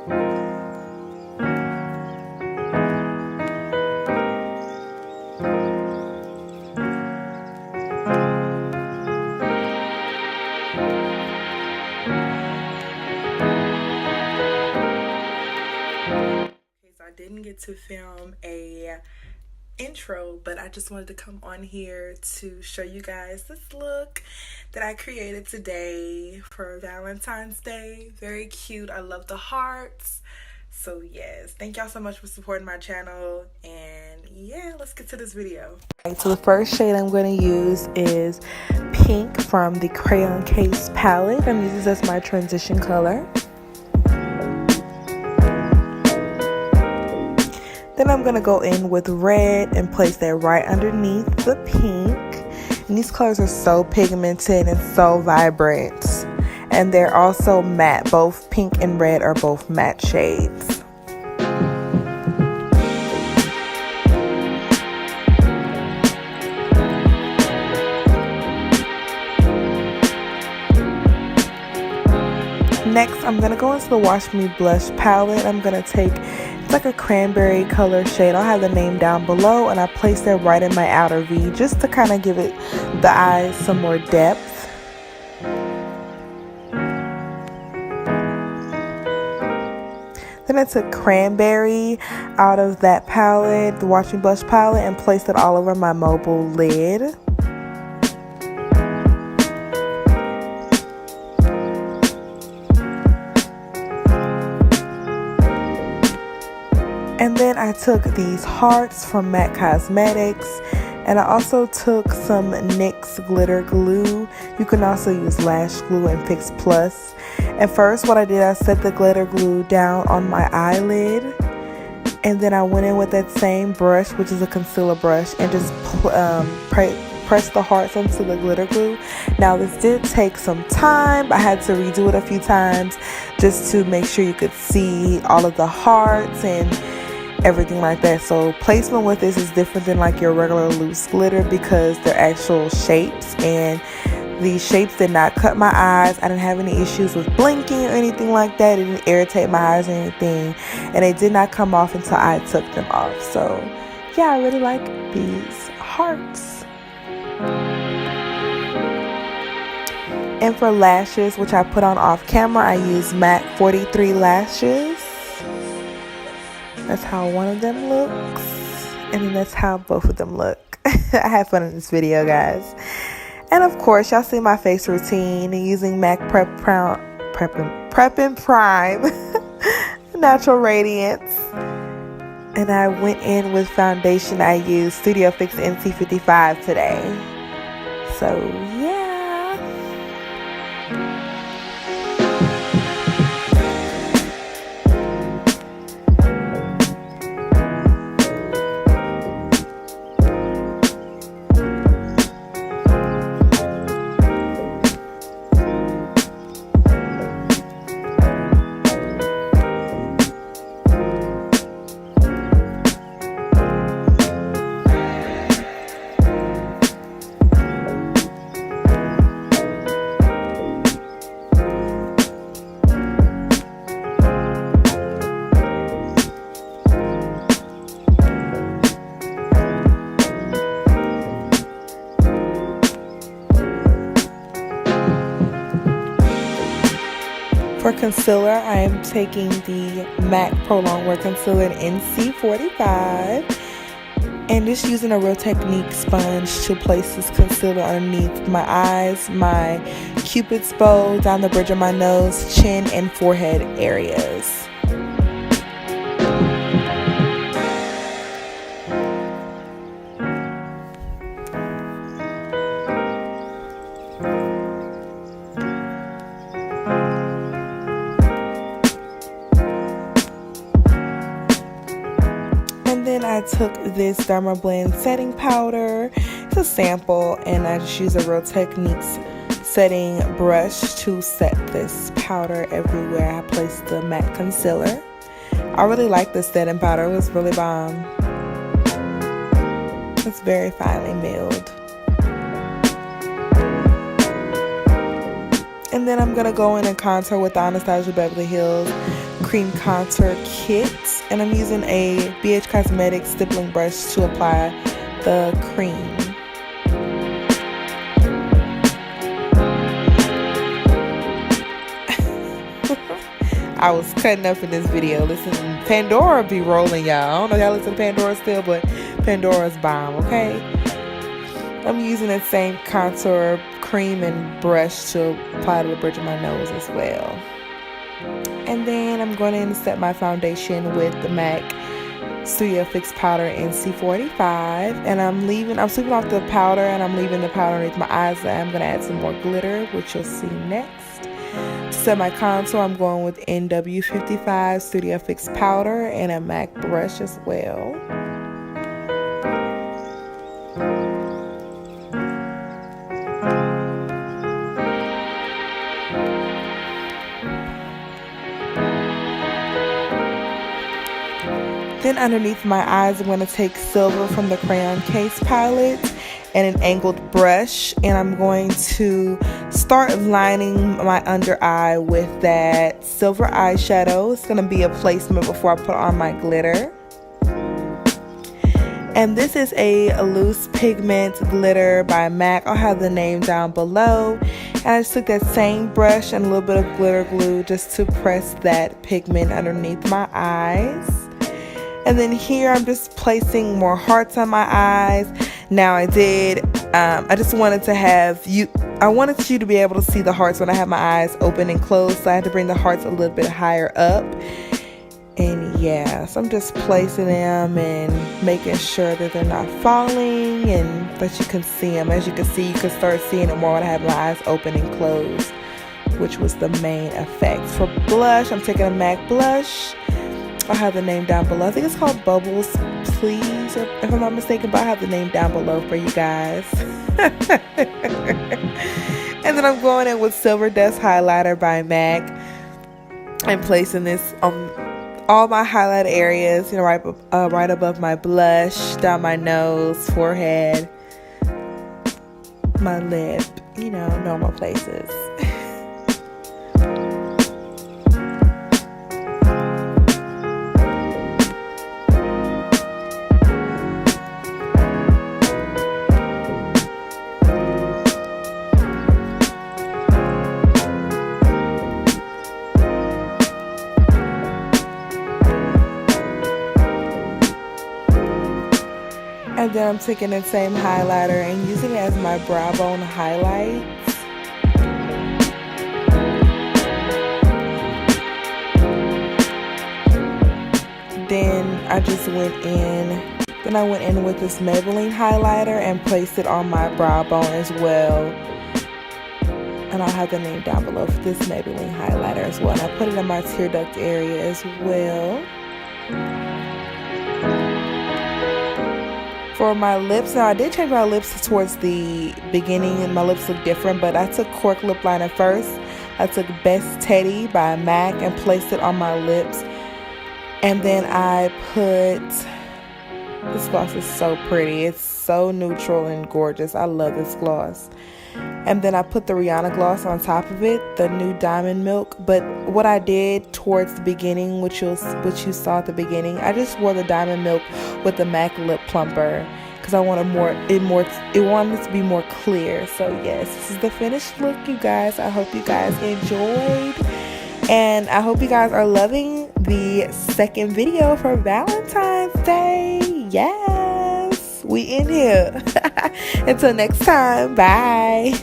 I didn't get to film a intro, but I just wanted to come on here to show you guys this look that I created today for Valentine's Day. Very cute. I love the hearts. So yes, thank y'all so much for supporting my channel, and yeah, let's get to this video. Okay, so the first shade I'm going to use is pink from the Crayon Case palette. I'm using this as my transition color. Then I'm going to go in with red and place that right underneath the pink. And these colors are so pigmented and so vibrant. And they're also matte. Both pink and red are both matte shades. Next, I'm going to go into the Wash Me Blush palette. I'm going to take, it's like a cranberry color shade. I'll have the name down below, and I place that right in my outer V just to kind of give it the eyes some more depth. Then I took cranberry out of that palette, the Wash Me Blush palette, and placed it all over my mobile lid. And then I took these hearts from MAC Cosmetics, and I also took some NYX glitter glue. You can also use lash glue and Fix Plus. And first what I did, I set the glitter glue down on my eyelid, and then I went in with that same brush, which is a concealer brush, and just press the hearts onto the glitter glue. Now this did take some time. I had to redo it a few times just to make sure you could see all of the hearts and everything like that. So placement with this is different than like your regular loose glitter because they're actual shapes, and these shapes did not cut my eyes. I didn't have any issues with blinking or anything like that. It didn't irritate my eyes or anything, and they did not come off until I took them off. So yeah, I really like these hearts. And for lashes, which I put on off camera, I used MAC 43 lashes. That's how one of them looks, and then that's how both of them look. I had fun in this video, guys. And of course, y'all see my face routine using MAC Prep and Prime Natural Radiance. And I went in with foundation. I used Studio Fix NC55 today. So yeah. For concealer, I am taking the MAC Pro Longwear Concealer in NC45 and just using a Real Technique sponge to place this concealer underneath my eyes, my cupid's bow, down the bridge of my nose, chin, and forehead areas. Then I took this Dermablend setting powder. It's a sample, and I just use a Real Techniques setting brush to set this powder everywhere I place the matte concealer. I really like this setting powder. It was really bomb. It's very finely milled. And then I'm going to go in and contour with the Anastasia Beverly Hills Cream Contour Kit. And I'm using a BH Cosmetics stippling brush to apply the cream. I was cutting up in this video. Listen, Pandora be rolling, y'all. I don't know if y'all listen to Pandora still, but Pandora's bomb, okay? I'm using the same contour cream and brush to apply to the bridge of my nose as well. And then I'm going in to set my foundation with the MAC Studio Fix Powder in C45. And I'm sweeping off the powder and I'm leaving the powder underneath my eyes. I'm going to add some more glitter, which you'll see next. To set my contour, I'm going with NW55 Studio Fix Powder and a MAC brush as well. Then underneath my eyes, I'm going to take Silver from the Crayon Case palette and an angled brush. And I'm going to start lining my under eye with that silver eyeshadow. It's going to be a placement before I put on my glitter. And this is a loose pigment glitter by MAC. I'll have the name down below. And I just took that same brush and a little bit of glitter glue just to press that pigment underneath my eyes. And then here I'm just placing more hearts on my eyes. Now I just wanted to have you, I wanted you to be able to see the hearts when I have my eyes open and closed. So I had to bring the hearts a little bit higher up. And yeah, so I'm just placing them and making sure that they're not falling and that you can see them. As you can see, you can start seeing it more when I have my eyes open and closed, which was the main effect. For blush, I'm taking a MAC blush. I'll have the name down below. I think it's called Bubbles Please, if I'm not mistaken, but I have the name down below for you guys. And then I'm going in with Silver Dust Highlighter by MAC and placing this on all my highlight areas, you know, right above my blush, down my nose, forehead, my lip, you know, normal places. And then I'm taking the same highlighter and using it as my brow bone highlights. Then I went in with this Maybelline highlighter and placed it on my brow bone as well. And I'll have the name down below for this Maybelline highlighter as well. And I put it in my tear duct area as well. For my lips, now I did change my lips towards the beginning and my lips look different, but I took Cork Lip Liner first. I took Best Teddy by MAC and placed it on my lips. And then I put, this gloss is so pretty. It's so neutral and gorgeous. I love this gloss. And then I put the Rihanna gloss on top of it, the new Diamond Milk. But what I did towards the beginning, which you saw at the beginning, I just wore the Diamond Milk with the MAC Lip Plumper because I wanted it wanted to be more clear. So yes, this is the finished look, you guys. I hope you guys enjoyed, and I hope you guys are loving the second video for Valentine's Day. Yes, we in here. Until next time, bye.